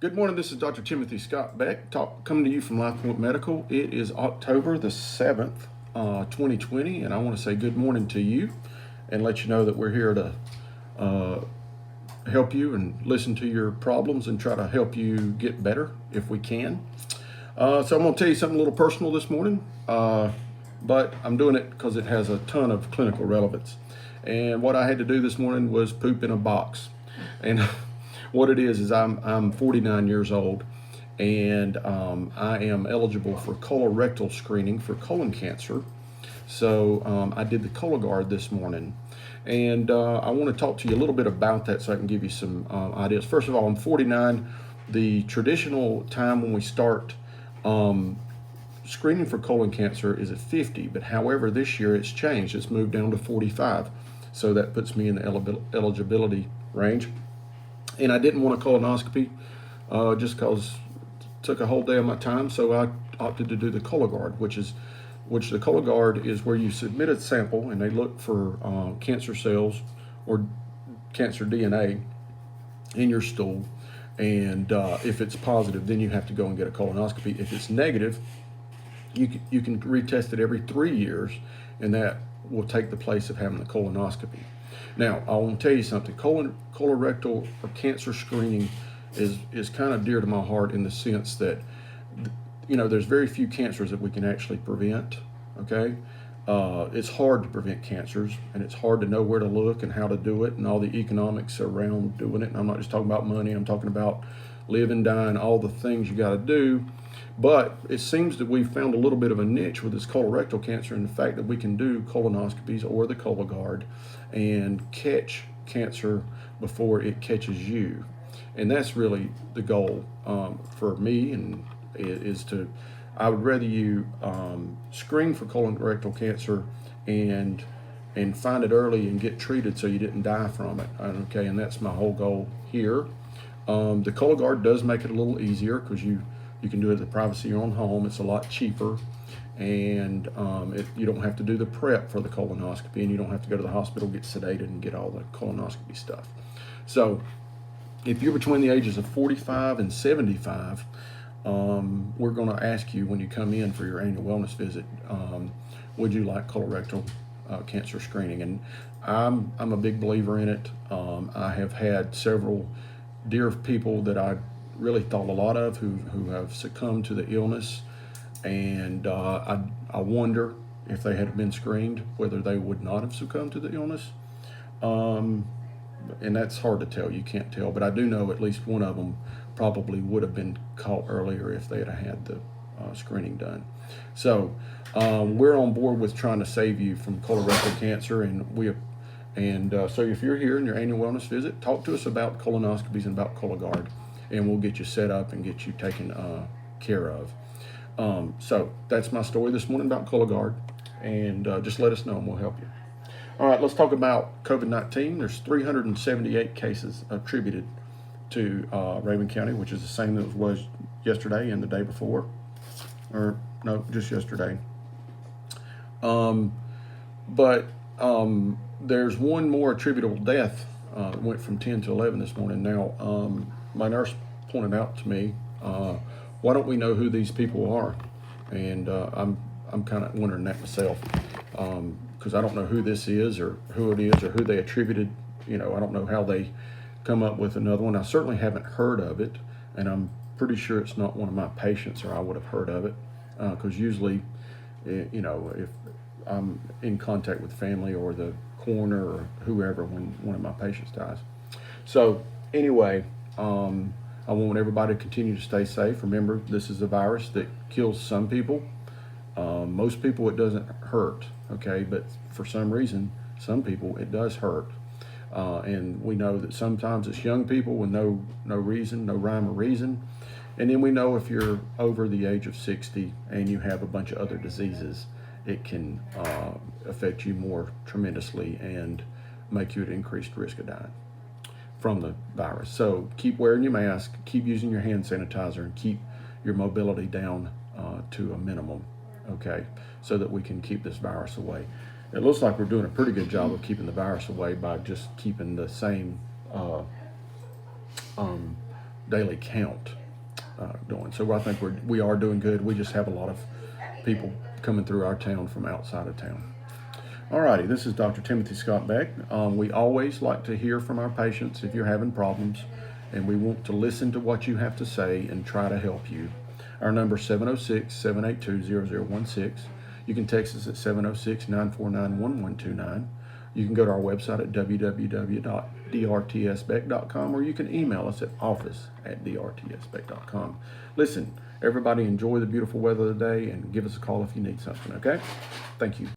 Good morning. This is Dr. Timothy Scott Beck, coming to you from LifePoint Medical. It is October the 7th, 2020, and I want to say good morning to you and let you know that we're here to help you and listen to your problems and try to help you get better if we can. So I'm going to tell you something a little personal this morning, but I'm doing it because it has a ton of clinical relevance. And what I had to do this morning was poop in a box. And what it is I'm 49 years old, and I am eligible for colorectal screening for colon cancer. So I did the Cologuard this morning, and I want to talk to you a little bit about that so I can give you some ideas. First of all, I'm 49. The traditional time when we start screening for colon cancer is at 50, but however, this year it's changed. It's moved down to 45. So that puts me in the eligibility range. And I didn't want a colonoscopy just because it took a whole day of my time. So I opted to do the Cologuard, which the Cologuard is where you submit a sample and they look for cancer cells or cancer DNA in your stool. And if it's positive, then you have to go and get a colonoscopy. If it's negative, you can retest it every 3 years, and that will take the place of having the colonoscopy. Now, I want to tell you something. Colorectal or cancer screening is kind of dear to my heart in the sense that, there's very few cancers that we can actually prevent, okay? It's hard to prevent cancers, and it's hard to know where to look and how to do it and all the economics around doing it. And I'm not just talking about money. I'm talking about living, dying, all the things you got to do. But it seems that we've found a little bit of a niche with this colorectal cancer and the fact that we can do colonoscopies or the Cologuard and catch cancer before it catches you. And that's really the goal for me, and I would rather you screen for colorectal cancer and find it early and get treated so you didn't die from it. Okay, and that's my whole goal here. The Cologuard does make it a little easier because you can do it in the privacy of your own home. It's a lot cheaper, and you don't have to do the prep for the colonoscopy, and you don't have to go to the hospital, get sedated, and get all the colonoscopy stuff. So if you're between the ages of 45 and 75, we're going to ask you when you come in for your annual wellness visit, would you like colorectal cancer screening? And I'm a big believer in it. I have had several dear people that I really thought a lot of who have succumbed to the illness, and I wonder if they had been screened whether they would not have succumbed to the illness, and that's hard to tell. You can't tell, but I do know at least one of them probably would have been caught earlier if they had the screening done. So we're on board with trying to save you from colorectal cancer, and so if you're here in your annual wellness visit, talk to us about colonoscopies and about Cologuard, and we'll get you set up and get you taken care of. So that's my story this morning about Cologuard, and just let us know and we'll help you. All right, let's talk about COVID-19. There's 378 cases attributed to Raven County, which is the same that was yesterday and the day before, or no, just yesterday. But there's one more attributable death. Went from 10 to 11 this morning. Now, my nurse pointed out to me, why don't we know who these people are? And I'm kind of wondering that myself, because I don't know who this is or who it is or who they attributed. I don't know how they come up with another one. I certainly haven't heard of it, and I'm pretty sure it's not one of my patients, or I would have heard of it, because usually, if I'm in contact with family or the coroner or whoever when one of my patients dies. So anyway, I want everybody to continue to stay safe. Remember, this is a virus that kills some people. Most people it doesn't hurt, okay? But for some reason, some people it does hurt. And we know that sometimes it's young people with no reason, no rhyme or reason. And then we know if you're over the age of 60 and you have a bunch of other diseases, it can affect you more tremendously and make you at increased risk of dying from the virus. So keep wearing your mask, keep using your hand sanitizer, and keep your mobility down to a minimum, okay, so that we can keep this virus away. It looks like we're doing a pretty good job of keeping the virus away by just keeping the same daily count going. So I think we are doing good. We just have a lot of people coming through our town from outside of town. Alrighty, this is Dr. Timothy Scott Beck. We always like to hear from our patients if you're having problems, and we want to listen to what you have to say and try to help you. Our number is 706-782-0016. You can text us at 706-949-1129. You can go to our website at www.drtsbeck.com, or you can email us at office@drtsbeck.com. Listen, everybody enjoy the beautiful weather today and give us a call if you need something, okay? Thank you.